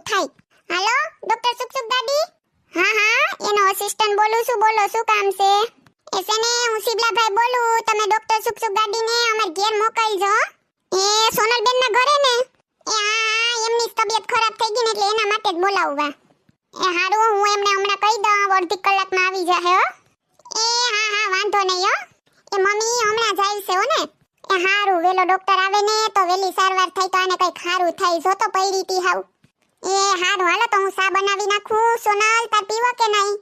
એવું થાય. હાલો ડોક્ટર સુખ ગાડી? હા હા, એનો અસિસ્ટન્ટ બોલું છું. બોલો, શું કામ છે? એસેને હું શિબલાભાઈ બોલું. તમે ડોક્ટર સુખ ગાડીને અમાર ઘેર મોકલજો. એ સોનલબેન ના ઘરે ને? એ હા, એમની તબિયત ખરાબ થઈ ગઈ ને એટલે એના માટે જ બોલાવવા. એ હારું, હું એમને હમણાં કહી દઉં, અડધી કલાકમાં આવી જાહે હો. એ હા હા, વાંધો નહીં હો. એ મમ્મી હમણાં જાય છે હો ને? એ હારું, વેલો ડોક્ટર આવે ને તો વેલી સારવાર થઈ તો આને કઈ ખારું થાય. જો તો પડી તી હાવ. એ હારું, હાલો તો હું સા બનાવી નાખું. સોનલ, તાર પીવો કે નહીં?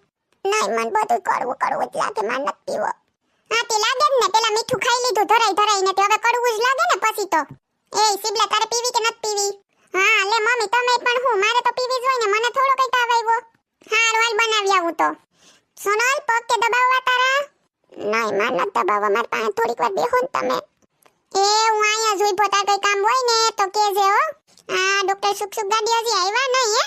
નહીં, મને બધું કડવું કડવું જ લાગે, મને નથી પીવો. હા તે લાગે જ ને, પેલા મીઠું ખાઈ લીધું ધરાઈને તે હવે કડવું જ લાગે ને પછી તો. એ શિબલા, તારે પીવી કે નથી પીવી? હા લે મમ્મી, તમે પણ હું, મારે તો પીવી જ હોય ને, મને થોડો કઈ તાવ આવ્યો. હારું, હાલ બનાવી આવું તો. સોનલ, પગ કે દબાવવા તારા? નહીં, માર નથી દબાવવા, માર પાસે થોડીક વાર બેહો ને તમે. એ હું અહીંયા જ ઉભો, તાર કઈ કામ હોય ને તો કેજે હો. આ ડોક્ટર સુખ ગાડી હજી આવ્યા નહીં હે?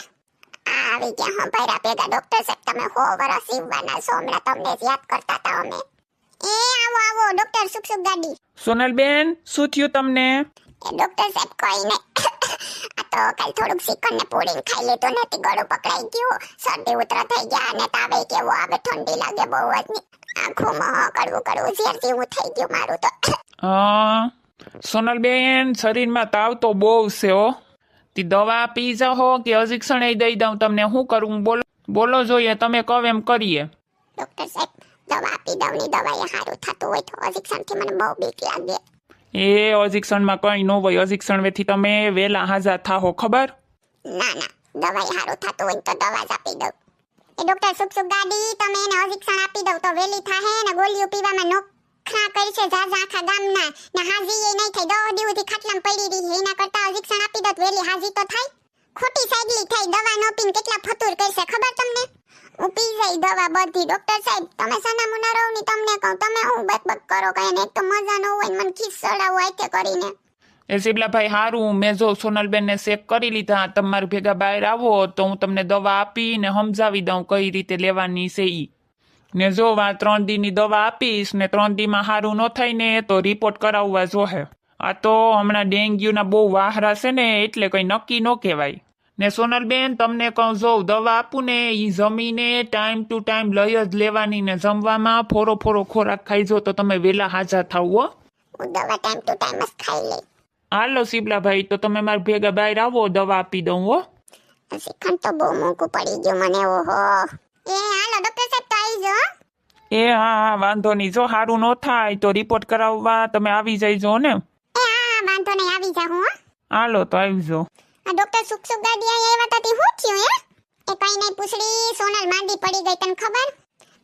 આવી ગયા હો ભાઈરા ભેગા. ડોક્ટર સાહેબ, તમે 100 વર્ષ જીવવાના છો, હમણાં તમને જ યાદ કરતા હતા અમે. એ આવો આવો ડોક્ટર સુખ ગાડી. સોનલબેન, શું થયું તમને? એ ડોક્ટર સાહેબ કઈ નહીં. આ તો કાલ થોડુંક ચિકન ને પૂરી ખાઈ લીધું ને, ગળું પકડાઈ ગયું, શરદી ઉતરા થઈ ગયા અને તાવે કેવો આવે, ઠંડી લાગે બહુ જ ને. આંખોમાં કડવું કડવું ઝેર જેવું થઈ ગયું મારું તો. સોનલબેન, શરીરમાં તાવ તો બહુ છે હો. તી દવા પી જાઓ કે ઇન્જેક્શન દઈ દઉં તમને? શું કરું? બોલો જોઈએ, તમે કહો એમ કરીએ. ડોક્ટર સાહેબ, દવા આપી દઉં ને દવાએ સારું થતું હોય તો ઇન્જેક્શનથી મને બહુ બીક લાગે. એ ઇન્જેક્શનમાં કંઈ ન હોય. ઇન્જેક્શન વેથી તમે વહેલા હાજર થાઓ, ખબર? ના ના, દવાએ સારું થતું હોય તો દવા જ આપી દઉં. એ ડોક્ટર સુખ ગાડી, તમે એને ઇન્જેક્શન આપી દઉં તો વેલી થાહે ને ગોળીઓ પીવામાં નોખા કરશે જાજા આખા ગામના ને હાજી એ નહીં થઈ. 10 દિવસથી ખાટલામાં પડી રહી, એના કરતા ઇન્જેક્શન આપી દો વેલી હાજી તો થાય. ખોટી સાઈડલી થઈ, દવા ન પીને કેટલા ફતુર કરશે ખબર તમને? હું પી જાય દવા બધી. ડોક્ટર સાહેબ, તમે સાના મુના રહો ની, તમને કહું, તમે હું બક કરો કઈ ને, એક તો મજા ન હોય મને ખીસ ચડાવો આતે કરીને. એ શિબલાભાઈ, હારું, મેં જો સોનલબેનને ચેક કરી લીધા. તમારી ભેગા બહાર આવો તો હું તમને દવા આપીને સમજાવી દઉં કઈ રીતે લેવાની છે ઈ. ને જો 3 દીની દવા આપીશ ને 3 દીમાં સારું ન થાય ને તો રિપોર્ટ કરાવવા જોહે. આ તો હમણાં ડેન્ગ્યુના બહુ વાહરા છે ને એટલે કંઈ નક્કી ન કહેવાય. ને સોનલબેન, તમને કહું, જો દવા આપું ને એ જમીને ટાઈમ ટુ ટાઈમ લઈ જ લેવાની ને જમવામાં ફોરો ખોરાક ખાઈ જો તો તમે વહેલા હાજર થાવ હો. હું દવા ટાઈમ ટુ ટાઈમ જ ખાઈ લઈ. હાલો શિબલાભાઈ, તો તમે મારા ભેગા બહાર આવો, દવા આપી દઉં હો. શિખંડ તો બહુ મોંઘું પડી ગયું મને. ઓહો. એ હાલો ડોક્ટર સાહેબ, તો આવી જાઓ. એ હા, વાંધો નહીં. જો સારું ન થાય તો રિપોર્ટ કરાવવા તમે આવી જઈજો ને. એ હા, વાંધો નહીં, આવી જાઉં હો. હાલો તો આવજો. આ ડોક્ટર સુખ ગાડી આવ્યા હતા તે શું થયું હે? એ કઈ નહીં પૂછડી. સોનલ માંદી પડી ગઈ, તને ખબર?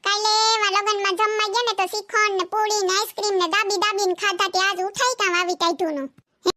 કાલે લગનમાં જમવા ગયા ને તો શ્રીખંડ ને પૂરી ને આઈસ્ક્રીમ ને દાબીને ખાધા તે આજ ઉઠાઈ કામ આવી કાઢ્યું નું.